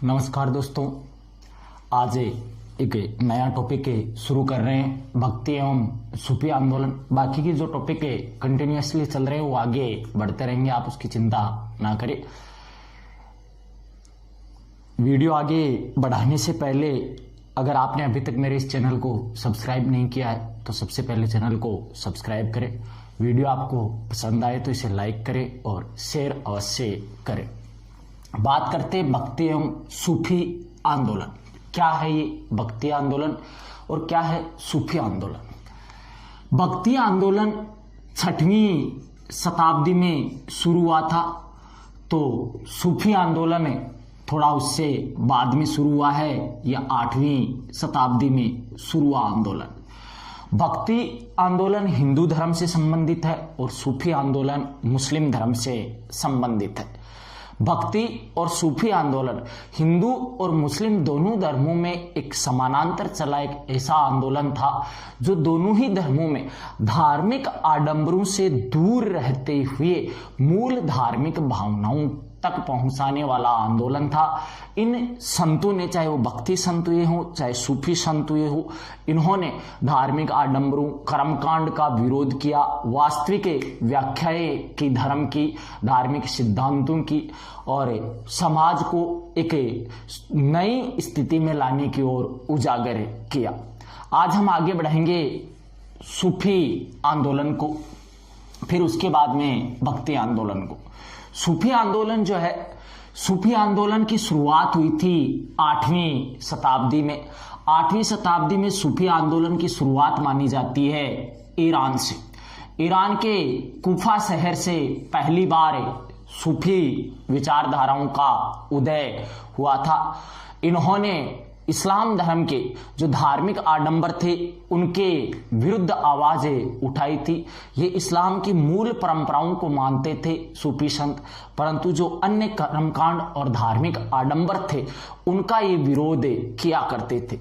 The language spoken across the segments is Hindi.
नमस्कार दोस्तों, आज एक नया टॉपिक शुरू कर रहे हैं, भक्ति एवं सूफी आंदोलन। बाकी की जो टॉपिक है कंटिन्यूअसली चल रहे हैं वो आगे बढ़ते रहेंगे, आप उसकी चिंता ना करें। वीडियो आगे बढ़ाने से पहले अगर आपने अभी तक मेरे इस चैनल को सब्सक्राइब नहीं किया है तो सबसे पहले चैनल को सब्सक्राइब करें। वीडियो आपको पसंद आए तो इसे लाइक करें और शेयर अवश्य करें। बात करते हैं भक्ति एवं सूफी आंदोलन। क्या है ये भक्ति आंदोलन और क्या है सूफी आंदोलन? भक्ति आंदोलन 6वीं शताब्दी में शुरू हुआ था, तो सूफी आंदोलन थोड़ा उससे बाद में शुरू हुआ है, या 8वीं शताब्दी में शुरू हुआ आंदोलन। भक्ति आंदोलन हिंदू धर्म से संबंधित है और सूफी आंदोलन मुस्लिम धर्म से संबंधित है। भक्ति और सूफी आंदोलन हिंदू और मुस्लिम दोनों धर्मों में एक समानांतर चला एक ऐसा आंदोलन था जो दोनों ही धर्मों में धार्मिक आडंबरों से दूर रहते हुए मूल धार्मिक भावनाओं तक पहुंचाने वाला आंदोलन था। इन संतों ने, चाहे वो भक्ति संत हुए हो चाहे सूफी संत हुए हो, इन्होंने धार्मिक आडंबरों, कर्मकांड का विरोध किया, वास्तविक व्याख्याएं की धर्म की, धार्मिक सिद्धांतों की, और समाज को एक नई स्थिति में लाने की ओर उजागर किया। आज हम आगे बढ़ेंगे सूफी आंदोलन को, फिर उसके बाद में भक्ति आंदोलन को। सूफी आंदोलन जो है, सूफी आंदोलन की शुरुआत हुई थी 8वीं शताब्दी में। 8वीं शताब्दी में सूफी आंदोलन की शुरुआत मानी जाती है ईरान से। ईरान के कूफा शहर से पहली बार सूफी विचारधाराओं का उदय हुआ था। इन्होंने इस्लाम धर्म के जो धार्मिक आडंबर थे उनके विरुद्ध आवाजें उठाई थी। ये इस्लाम की मूल परंपराओं को मानते थे सूफी संत, परंतु जो अन्य कर्मकांड और धार्मिक आडंबर थे उनका ये विरोध किया करते थे।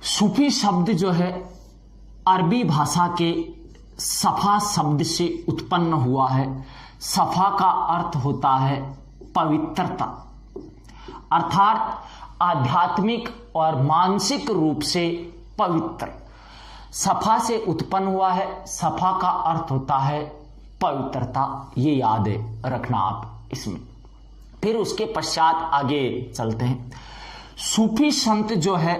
सूफी शब्द जो है अरबी भाषा के सफा शब्द से उत्पन्न हुआ है। सफा का अर्थ होता है पवित्रता, अर्थात आध्यात्मिक और मानसिक रूप से पवित्र। सफा से उत्पन्न हुआ है, सफा का अर्थ होता है पवित्रता। ये याद रखना आप इसमें। फिर उसके पश्चात आगे चलते हैं। सूफी संत जो है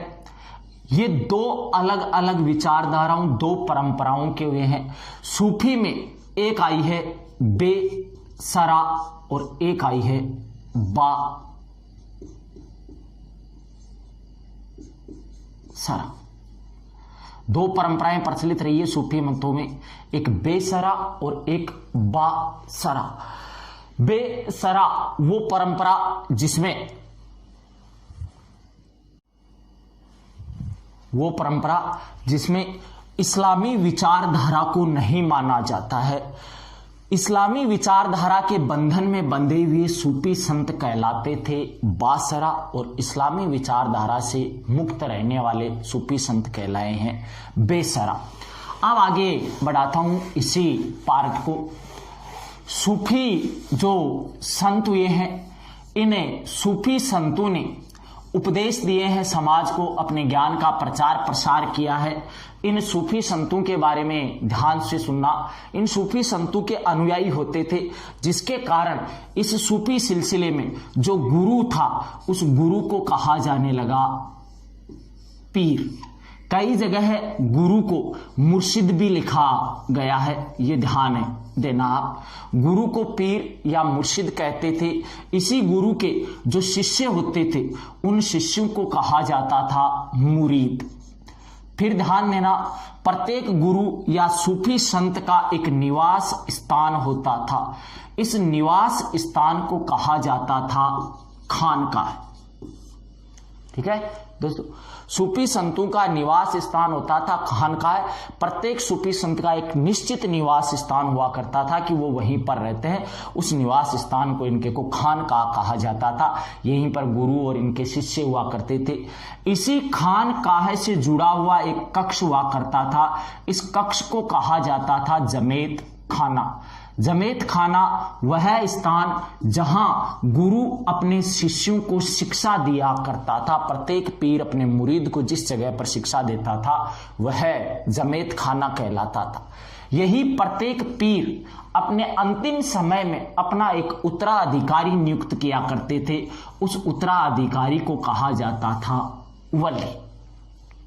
ये दो अलग अलग विचारधाराओं, दो परंपराओं के हुए हैं। सूफी में एक आई है बेसरा और एक आई है बा सरा। दो परंपराएं प्रचलित रही है सूफी मंतों में, एक बेसरा और एक बासरा। बेसरा वो परंपरा जिसमें इस्लामी विचारधारा को नहीं माना जाता है। इस्लामी विचारधारा के बंधन में बंधे हुए सूफी संत कहलाते थे बासरा, और इस्लामी विचारधारा से मुक्त रहने वाले सूफी संत कहलाए हैं बेसरा। अब आगे बढ़ाता हूं इसी पार्ट को। सूफी जो संत हुए हैं, इन्हें सूफी संतों ने उपदेश दिए हैं, समाज को अपने ज्ञान का प्रचार प्रसार किया है। इन सूफी संतों के बारे में ध्यान से सुनना। इन सूफी संतों के अनुयायी होते थे, जिसके कारण इस सूफी सिलसिले में जो गुरु था उस गुरु को कहा जाने लगा पीर। कई जगह गुरु को मुर्शिद भी लिखा गया है, ये ध्यान देना आप। गुरु को पीर या मुर्शिद कहते थे। इसी गुरु के जो शिष्य होते थे उन शिष्यों को कहा जाता था मुरीद। फिर ध्यान देना, प्रत्येक गुरु या सूफी संत का एक निवास स्थान होता था। इस निवास स्थान को कहा जाता था खानकाह। ठीक है दोस्तों, सूफी संतों का निवास स्थान होता था खानकाह। प्रत्येक सूफी संत का एक निश्चित निवास स्थान हुआ करता था कि वो वहीं पर रहते हैं। उस निवास स्थान को इनके को खानकाह कहा जाता था। यहीं पर गुरु और इनके शिष्य हुआ करते थे। इसी खानकाह से जुड़ा हुआ एक कक्ष हुआ करता था। इस कक्ष को कहा जाता था जमेत खाना। जमेत खाना वह स्थान जहां गुरु अपने शिष्यों को शिक्षा दिया करता था। प्रत्येक पीर अपने मुरीद को जिस जगह पर शिक्षा देता था वह जमेत खाना कहलाता था। यही प्रत्येक पीर अपने अंतिम समय में अपना एक उत्तराधिकारी नियुक्त किया करते थे। उस उत्तराधिकारी को कहा जाता था वली।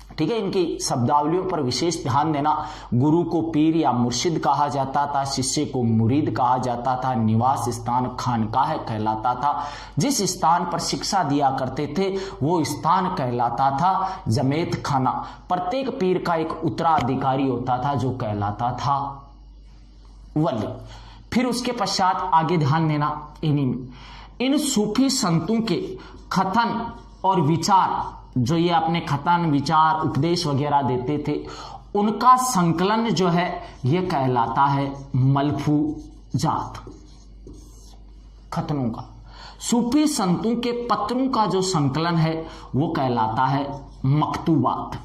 ठीक है, इनकी शब्दावलियों पर विशेष ध्यान देना। गुरु को पीर या मुर्शिद कहा जाता था, शिष्य को मुरीद कहा जाता था, निवास स्थान खानकाह कहलाता था, जिस स्थान पर शिक्षा दिया करते थे वो स्थान कहलाता था जमेत खाना। प्रत्येक पीर का एक उत्तराधिकारी होता था जो कहलाता था वली। फिर उसके पश्चात आगे ध्यान देना इन्हीं में इन सूफी संतों के कथन और विचार, जो ये अपने कथन विचार उपदेश वगैरह देते थे, उनका संकलन जो है ये कहलाता है मलफूजात। कथनों का, सूफी संतों के पत्रों का जो संकलन है वो कहलाता है मकतूबात।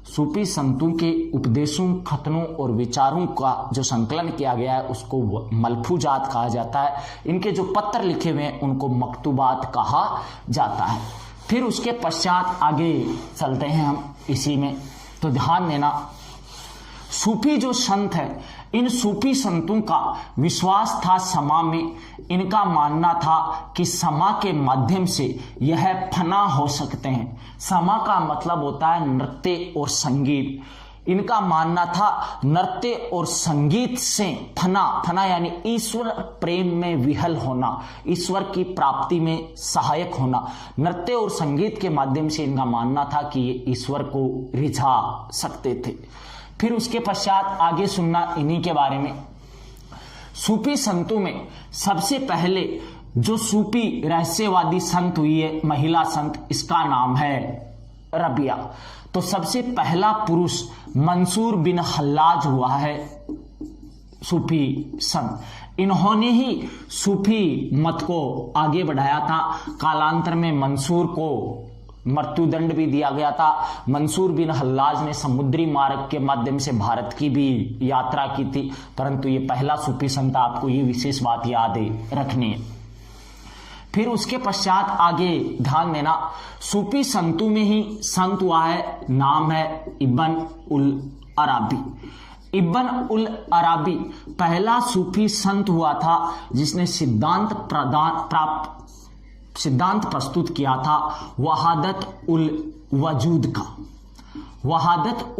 सूफी संतों के उपदेशों, कथनों और विचारों का जो संकलन किया गया है उसको मलफूजात कहा जाता है। इनके जो पत्र लिखे हुए हैं उनको मकतूबात कहा जाता है। फिर उसके पश्चात आगे चलते हैं हम इसी में, तो ध्यान देना सूफी जो संत है, इन सूफी संतों का विश्वास था समा में। इनका मानना था कि समा के माध्यम से यह फना हो सकते हैं। समा का मतलब होता है नृत्य और संगीत। इनका मानना था नृत्य और संगीत से फना यानी ईश्वर प्रेम में विहल होना, ईश्वर की प्राप्ति में सहायक होना। नृत्य और संगीत के माध्यम से इनका मानना था कि ये ईश्वर को रिझा सकते थे। फिर उसके पश्चात आगे सुनना इन्हीं के बारे में। सूफी संतों में सबसे पहले जो सूफी रहस्यवादी संत हुई है, महिला संत, इसका नाम है रबिया। तो सबसे पहला पुरुष मंसूर बिन हल्लाज हुआ है सूफी संत। इन्होंने ही सूफी मत को आगे बढ़ाया था। कालांतर में मंसूर को मृत्युदंड भी दिया गया था। मंसूर बिन हल्लाज ने समुद्री मार्ग के माध्यम से भारत की भी यात्रा की थी, परंतु ये पहला सूफी संत। आपको ये विशेष बात याद रखनी है। फिर उसके पश्चात आगे ध्यान देना, सूफी संतों में ही संत हुआ है, नाम है इब्न उल अराबी। इब्न उल अराबी पहला सूफी संत हुआ था जिसने सिद्धांत प्रस्तुत किया था वहादत उल वजूद का। वहादत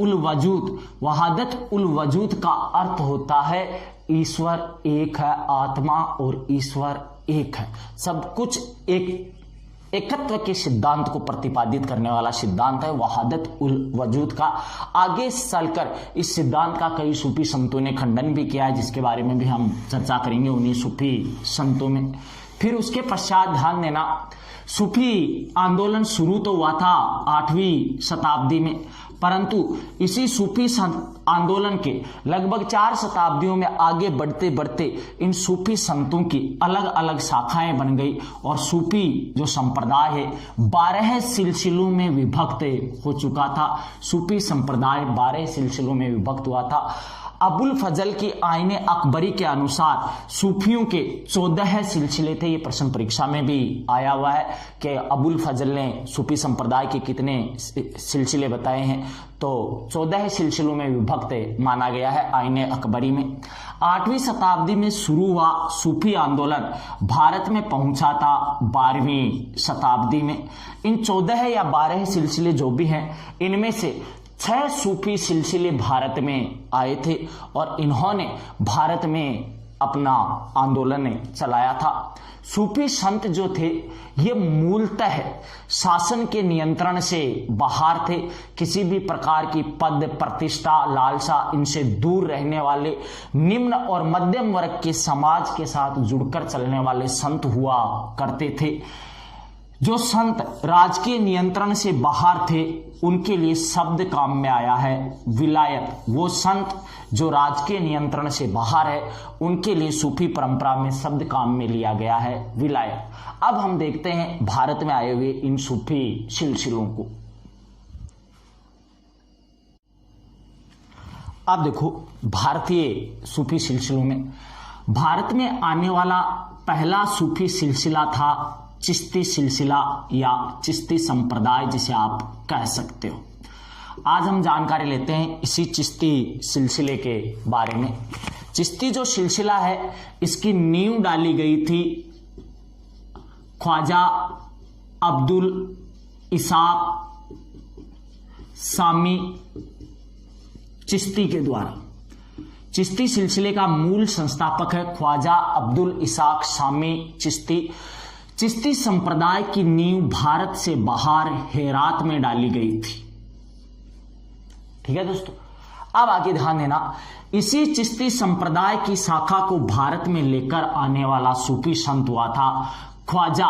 उल वजूद का अर्थ होता है ईश्वर एक है, आत्मा और ईश्वर एक है, सब कुछ एकत्व के सिद्धांत को प्रतिपादित करने वाला सिद्धांत है वहादत उल वजूद का। आगे चलकर इस सिद्धांत का कई सूफी संतों ने खंडन भी किया है, जिसके बारे में भी हम चर्चा करेंगे उन्हीं सूफी संतों में। फिर उसके पश्चात ध्यान देना, सूफी आंदोलन शुरू तो हुआ था 8वीं शताब्दी में, परंतु इसी सूफी आंदोलन के लगभग 4 शताब्दियों में आगे बढ़ते बढ़ते इन सूफी संतों की अलग अलग शाखाएं बन गई और सूफी जो संप्रदाय है 12 सिलसिलों में विभक्त हो चुका था। सूफी संप्रदाय 12 सिलसिलों में विभक्त हुआ था। अबुल फजल की आईने अकबरी के अनुसार सूफियों के 14 सिलसिले थे। ये प्रश्न परीक्षा में भी आया हुआ है कि अबुल फजल ने सूफी संप्रदाय के कितने सिलसिले बताए हैं, तो 14 सिलसिलों में विभक्त माना गया है आईने अकबरी में। 8वीं शताब्दी में शुरू हुआ सूफी आंदोलन भारत में पहुंचा था 12वीं शताब्दी में। इन 14 या 12 सिलसिले जो भी हैं, इनमें से 6 सूफी सिलसिले भारत में आए थे और इन्होंने भारत में अपना आंदोलन चलाया था। सूफी संत जो थे ये मूलतः शासन के नियंत्रण से बाहर थे। किसी भी प्रकार की पद प्रतिष्ठा लालसा इनसे दूर रहने वाले निम्न और मध्यम वर्ग के समाज के साथ जुड़कर चलने वाले संत हुआ करते थे। जो संत राजकीय नियंत्रण से बाहर थे उनके लिए शब्द काम में आया है विलायत। वो संत जो राजकीय नियंत्रण से बाहर है उनके लिए सूफी परंपरा में शब्द काम में लिया गया है विलायत। अब हम देखते हैं भारत में आए हुए इन सूफी सिलसिलों को। अब देखो, भारतीय सूफी सिलसिलों में भारत में आने वाला पहला सूफी सिलसिला था चिश्ती सिलसिला या चिश्ती संप्रदाय, जिसे आप कह सकते हो। आज हम जानकारी लेते हैं इसी चिश्ती सिलसिले के बारे में। चिश्ती जो सिलसिला है, इसकी नींव डाली गई थी ख्वाजा अब्दुल इसाक सामी चिश्ती के द्वारा। चिश्ती सिलसिले का मूल संस्थापक है ख्वाजा अब्दुल इसाक सामी चिश्ती। चिश्ती संप्रदाय की नींव भारत से बाहर हेरात में डाली गई थी। ठीक है दोस्तों, अब आगे ध्यान देना, इसी चिश्ती संप्रदाय की शाखा को भारत में लेकर आने वाला सूफी संत हुआ था ख्वाजा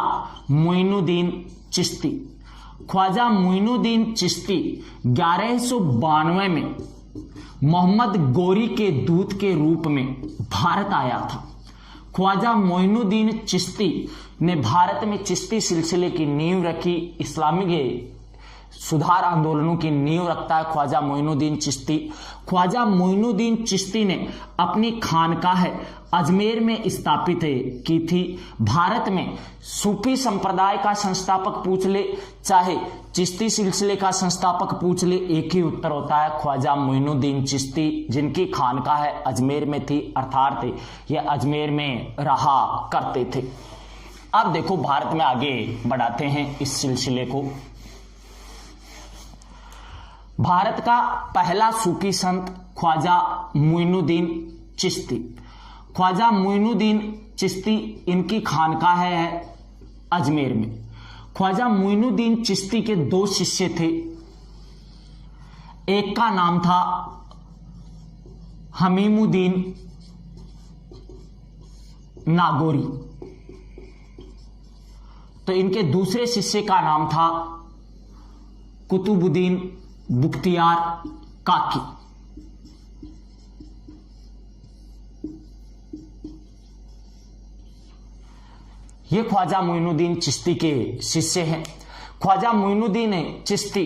मोइनुद्दीन चिश्ती। ख्वाजा मोइनुद्दीन चिश्ती 1192 में मोहम्मद गोरी के दूत के रूप में भारत आया था। ख्वाजा मोइनुद्दीन चिश्ती ने भारत में चिश्ती सिलसिले की नींव रखी। इस्लामी सुधार आंदोलनों की नींव रखता है ख्वाजा मोइनुद्दीन चिश्ती। ख्वाजा मोइनुद्दीन चिश्ती ने अपनी खानकाह अजमेर में स्थापित की थी। भारत में सूफी संप्रदाय का संस्थापक पूछ ले, चाहे चिश्ती सिलसिले का संस्थापक पूछ ले, एक ही उत्तर होता है ख्वाजा मोइनुद्दीन चिश्ती, जिनकी खानकाह अजमेर में थी, अर्थात ये अजमेर में रहा करते थे। अब देखो, भारत में आगे बढ़ाते हैं इस सिलसिले को। भारत का पहला सूफी संत ख्वाजा मोइनुद्दीन चिश्ती। ख्वाजा मोइनुद्दीन चिश्ती, इनकी खानकाह है अजमेर में। ख्वाजा मोइनुद्दीन चिश्ती के दो शिष्य थे। एक का नाम था हमीमुद्दीन नागौरी, तो इनके दूसरे शिष्य का नाम था कुतुबुद्दीन बुख्तियार काकी। ये ख्वाजा मोइनुद्दीन चिश्ती के शिष्य हैं। ख्वाजा मोइनुद्दीन चिश्ती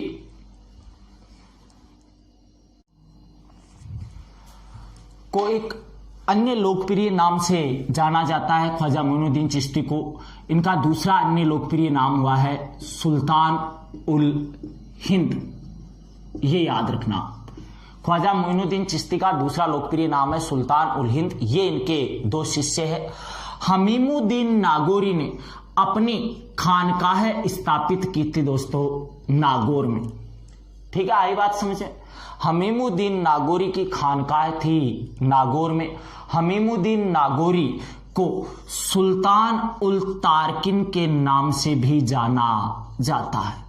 को एक अन्य लोकप्रिय नाम से जाना जाता है। ख्वाजा मोइनुद्दीन चिश्ती को इनका दूसरा अन्य लोकप्रिय नाम हुआ है सुल्तान उल हिंद। ये याद रखना, ख्वाजा मोइनुद्दीन चिश्ती का दूसरा लोकप्रिय नाम है सुल्तान उल हिंद। ये इनके दो शिष्य हैं। हमीमुद्दीन नागौरी ने अपनी खानकाह स्थापित की थी दोस्तों नागौर में। ठीक है, आई बात समझे। हमीमुद्दीन नागौरी की खानकाह थी नागौर में। हमीमुद्दीन नागौरी को सुल्तान उल तारकिन के नाम से भी जाना जाता है।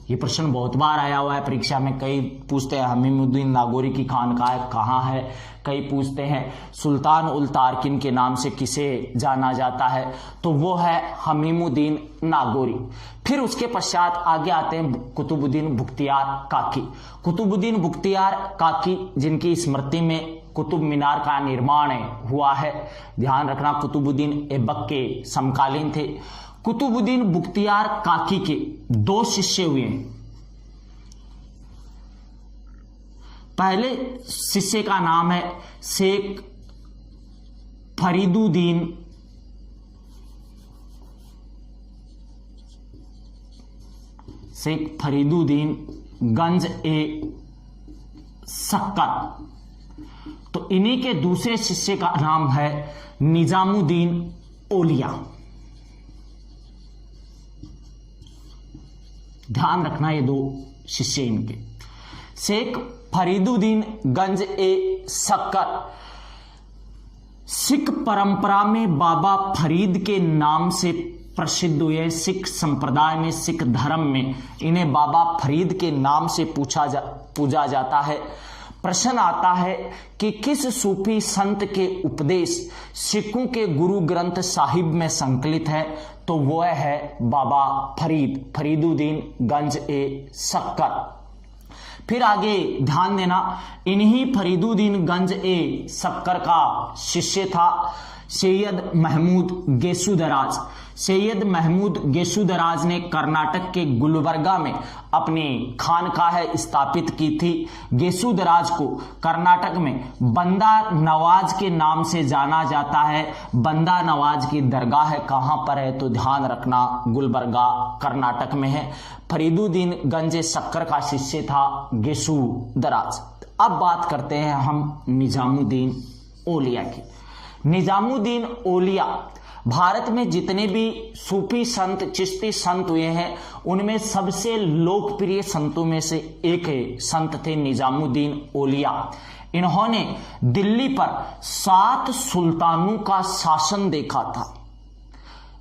ये प्रश्न बहुत बार आया हुआ है परीक्षा में। कई पूछते हैं हमीमुद्दीन नागौरी की खानकाह कहाँ है, कई पूछते हैं सुल्तान उल तारकिन के नाम से किसे जाना जाता है, तो वो है हमीमुद्दीन नागौरी। फिर उसके पश्चात आगे आते हैं कुतुबुद्दीन बुख्तियार काकी। कुतुबुद्दीन बुख्तियार काकी, जिनकी स्मृति में कुतुब मीनार का निर्माण हुआ है। ध्यान रखना, कुतुबुद्दीन ऐबक के समकालीन थे। कुतुबुद्दीन बुख्तियार काकी के दो शिष्य हुए हैं। पहले शिष्य का नाम है शेख फरीदुद्दीन गंज ए सक्कर। तो इन्हीं के दूसरे शिष्य का नाम है निजामुद्दीन ओलिया। ध्यान रखना, ये दो शिष्य इनके। शेख फरीदुद्दीन गंज ए सक्कर सिख परंपरा में बाबा फरीद के नाम से प्रसिद्ध हुए। सिख संप्रदाय में, सिख धर्म में इन्हें बाबा फरीद के नाम से पूजा जाता है। प्रश्न आता है कि किस सूफी संत के उपदेश सिखों के गुरु ग्रंथ साहिब में संकलित है, तो वह है बाबा फरीदुद्दीन गंज ए सक्कर। फिर आगे ध्यान देना, इन्हीं फरीदुद्दीन गंज ए सक्कर का शिष्य था सैयद महमूद गेसुदराज। सैयद महमूद गेसुदराज ने कर्नाटक के गुलबर्गा में अपनी खानकाह स्थापित की थी। गेसुदराज को कर्नाटक में बंदा नवाज के नाम से जाना जाता है। बंदा नवाज की दरगाह कहां पर है तो ध्यान रखना, गुलबर्गा कर्नाटक में है। फरीदुद्दीन गंज शक्कर का शिष्य था गेसुदराज। अब बात करते हैं हम निजामुद्दीन औलिया की। निजामुद्दीन औलिया भारत में जितने भी सूफी संत, चिश्ती संत हुए हैं, उनमें सबसे लोकप्रिय संतों में से एक संत थे निजामुद्दीन औलिया। इन्होंने दिल्ली पर 7 सुल्तानों का शासन देखा था।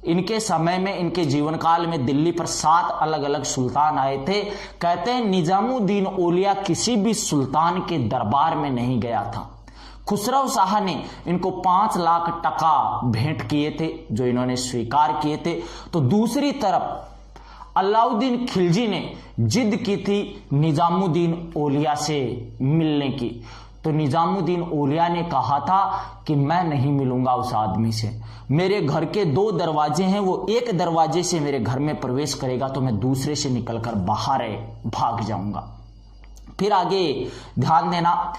इनके समय में, इनके जीवन काल में दिल्ली पर 7 अलग अलग सुल्तान आए थे। कहते हैं निजामुद्दीन औलिया किसी भी सुल्तान के दरबार में नहीं गया था। खुसरो शाह ने इनको 5 लाख टका भेंट किए थे, जो इन्होंने स्वीकार किए थे। तो दूसरी तरफ अलाउद्दीन खिलजी ने जिद की थी निजामुद्दीन औलिया से मिलने की। तो निजामुद्दीन औलिया ने कहा था कि मैं नहीं मिलूंगा उस आदमी से। मेरे घर के 2 दरवाजे हैं, वो एक दरवाजे से मेरे घर में प्रवेश करेगा तो मैं दूसरे से निकलकर बाहर भाग जाऊंगा। फिर आगे ध्यान देना,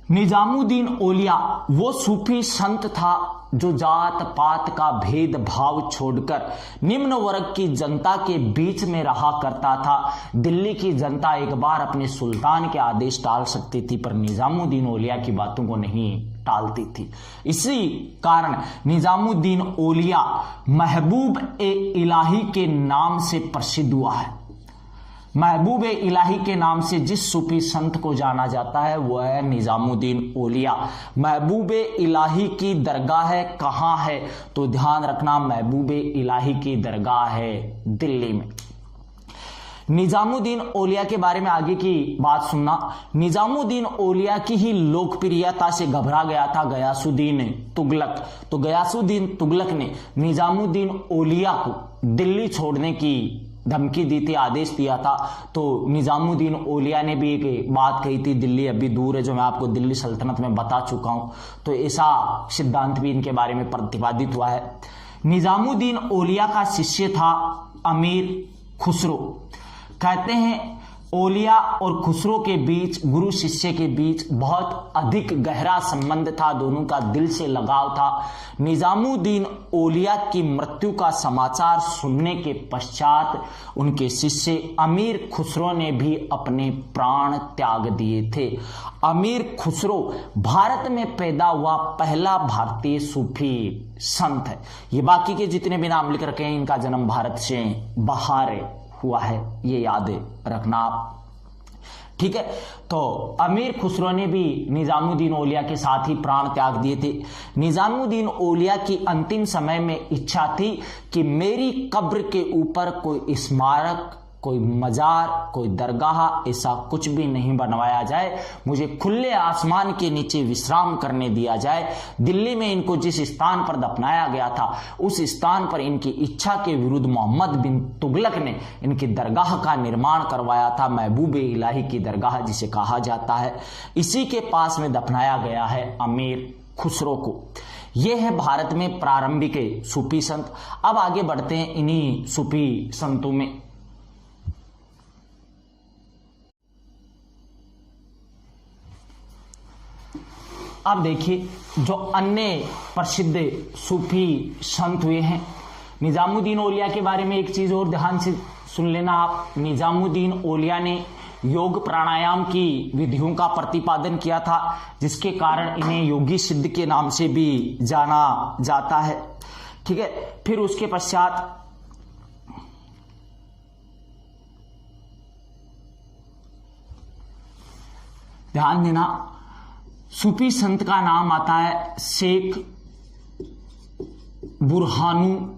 निजामुद्दीन औलिया वो सूफी संत था जो जात पात का भेदभाव छोड़कर निम्न वर्ग की जनता के बीच में रहा करता था। दिल्ली की जनता एक बार अपने सुल्तान के आदेश टाल सकती थी, पर निजामुद्दीन औलिया की बातों को नहीं टालती थी। इसी कारण निजामुद्दीन औलिया महबूब ए इलाही के नाम से प्रसिद्ध हुआ है। महबूब ए इलाही के नाम से जिस सूफी संत को जाना जाता है वह है निजामुद्दीन औलिया। महबूब ए इलाही की दरगाह कहाँ है तो ध्यान रखना, महबूब ए इलाही की दरगाह है दिल्ली में। निजामुद्दीन औलिया के बारे में आगे की बात सुनना। निजामुद्दीन औलिया की ही लोकप्रियता से घबरा गया था गयासुद्दीन तुगलक। तो गयासुद्दीन तुगलक ने निजामुद्दीन औलिया को दिल्ली छोड़ने की धमकी दी थी, आदेश दिया था। तो निजामुद्दीन औलिया ने भी एक बात कही थी, दिल्ली अभी दूर है, जो मैं आपको दिल्ली सल्तनत में बता चुका हूं। तो ऐसा सिद्धांत भी इनके बारे में प्रतिपादित हुआ है। निजामुद्दीन औलिया का शिष्य था अमीर खुसरो। कहते हैं औलिया और खुसरो के बीच, गुरु शिष्य के बीच बहुत अधिक गहरा संबंध था, दोनों का दिल से लगाव था। निजामुद्दीन औलिया की मृत्यु का समाचार सुनने के पश्चात उनके शिष्य अमीर खुसरो ने भी अपने प्राण त्याग दिए थे। अमीर खुसरो भारत में पैदा हुआ पहला भारतीय सूफी संत है। ये बाकी के जितने भी नाम लिख रखे हैं, इनका जन्म भारत से बाहर हुआ है, ये याद रखना आप, ठीक है। तो अमीर खुसरो ने भी निजामुद्दीन औलिया के साथ ही प्राण त्याग दिए थे। निजामुद्दीन औलिया की अंतिम समय में इच्छा थी कि मेरी कब्र के ऊपर कोई स्मारक, कोई मजार, कोई दरगाह, ऐसा कुछ भी नहीं बनवाया जाए। मुझे खुले आसमान के नीचे विश्राम करने दिया जाए। दिल्ली में इनको जिस स्थान पर दफनाया गया था, उस स्थान पर इनकी इच्छा के विरुद्ध मोहम्मद बिन तुगलक ने इनकी दरगाह का निर्माण करवाया था, महबूब इलाही की दरगाह जिसे कहा जाता है। इसी के पास में दफनाया गया है अमीर खुसरो को। यह है भारत में प्रारंभिक सूफी संत। अब आगे बढ़ते हैं इन्हीं सूफी संतों में। अब देखिए जो अन्य प्रसिद्ध सूफी संत हुए हैं। निजामुद्दीन औलिया के बारे में एक चीज और ध्यान से सुन लेना आप। निजामुद्दीन औलिया ने योग प्राणायाम की विधियों का प्रतिपादन किया था, जिसके कारण इन्हें योगी सिद्ध के नाम से भी जाना जाता है, ठीक है। फिर उसके पश्चात ध्यान देना, सूफी संत का नाम आता है शेख बुरहानुद्दीन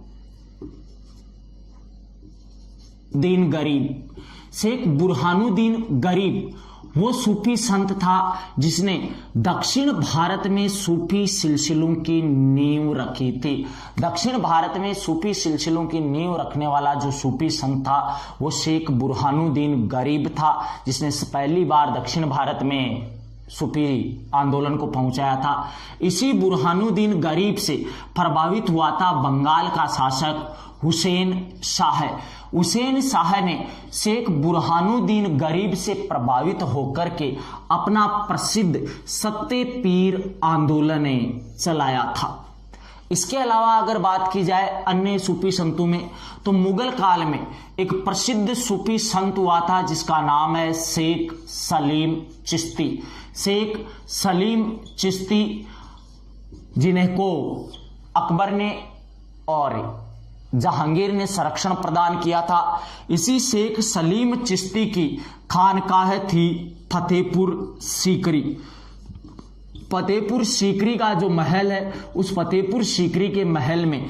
गरीब। शेख बुरहानुद्दीन गरीब वो सूफी संत था जिसने दक्षिण भारत में सूफी सिलसिलों की नींव रखी थी। दक्षिण भारत में सूफी सिलसिलों की नींव रखने वाला जो सूफी संत था वो शेख बुरहानुद्दीन गरीब था, जिसने पहली बार दक्षिण भारत में सूफी आंदोलन को पहुंचाया था। इसी बुरहानुद्दीन गरीब से प्रभावित हुआ था बंगाल का शासक हुसैन शाह। हुसैन शाह ने शेख बुरहानुद्दीन गरीब से प्रभावित होकर के अपना प्रसिद्ध सत्ते पीर आंदोलन चलाया था। इसके अलावा अगर बात की जाए अन्य सूफी संतों में, तो मुगल काल में एक प्रसिद्ध सूफी संत हुआ था जिसका नाम है शेख सलीम चिश्ती। शेख सलीम चिश्ती जिन्हें को अकबर ने और जहांगीर ने संरक्षण प्रदान किया था। इसी शेख सलीम चिश्ती की खानकाह थी फतेहपुर सीकरी। फतेहपुर सीकरी का जो महल है, उस फतेहपुर सीकरी के महल में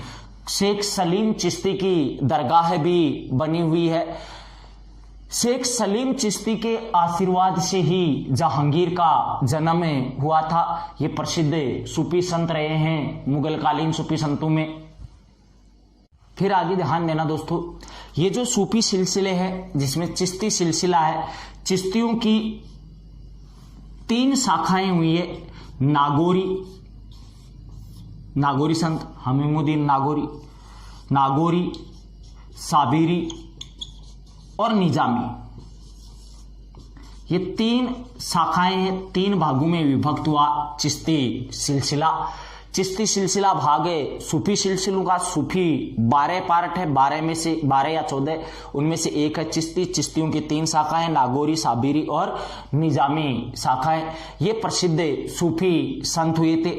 शेख सलीम चिश्ती की दरगाह भी बनी हुई है। शेख सलीम चिश्ती के आशीर्वाद से ही जहांगीर का जन्म हुआ था। ये प्रसिद्ध सूफी संत रहे हैं मुगल कालीन सूफी संतों में। फिर आगे ध्यान देना दोस्तों, ये जो सूफी सिलसिले हैं जिसमें चिश्ती सिलसिला है, चिश्तियों की 3 शाखाएं हुई है। नागौरी संत हमीमुद्दीन नागौरी, साबिरी और निजामी। ये 3 शाखाएं हैं, 3 भागों में विभक्त हुआ चिश्ती सिलसिला। चिश्ती सिलसिला भाग है सूफी सिलसिलों का। सूफी 12 पार्ट है, 12 में से 12 या 14 उनमें से एक है चिश्ती। चिश्तियों की 3 शाखाएं, नागौरी, साबिरी और निजामी शाखाएं। ये प्रसिद्ध सूफी संत हुए थे।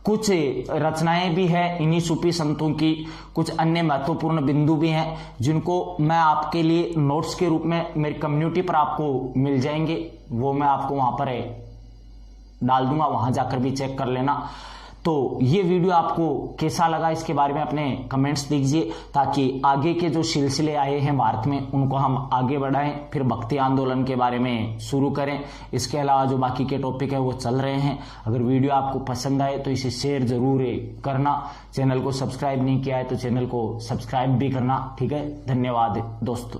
कुछ रचनाएं भी है इन्हीं सूफी संतों की, कुछ अन्य महत्वपूर्ण बिंदु भी हैं जिनको मैं आपके लिए नोट्स के रूप में मेरी कम्युनिटी पर आपको मिल जाएंगे। वो मैं आपको वहां पर डाल दूंगा, वहां जाकर भी चेक कर लेना। तो ये वीडियो आपको कैसा लगा इसके बारे में अपने कमेंट्स दीजिए, ताकि आगे के जो सिलसिले आए हैं भारत में उनको हम आगे बढ़ाएं, फिर भक्ति आंदोलन के बारे में शुरू करें। इसके अलावा जो बाकी के टॉपिक है वो चल रहे हैं। अगर वीडियो आपको पसंद आए तो इसे शेयर जरूर करना। चैनल को सब्सक्राइब नहीं किया है तो चैनल को सब्सक्राइब भी करना। ठीक है, धन्यवाद दोस्तों।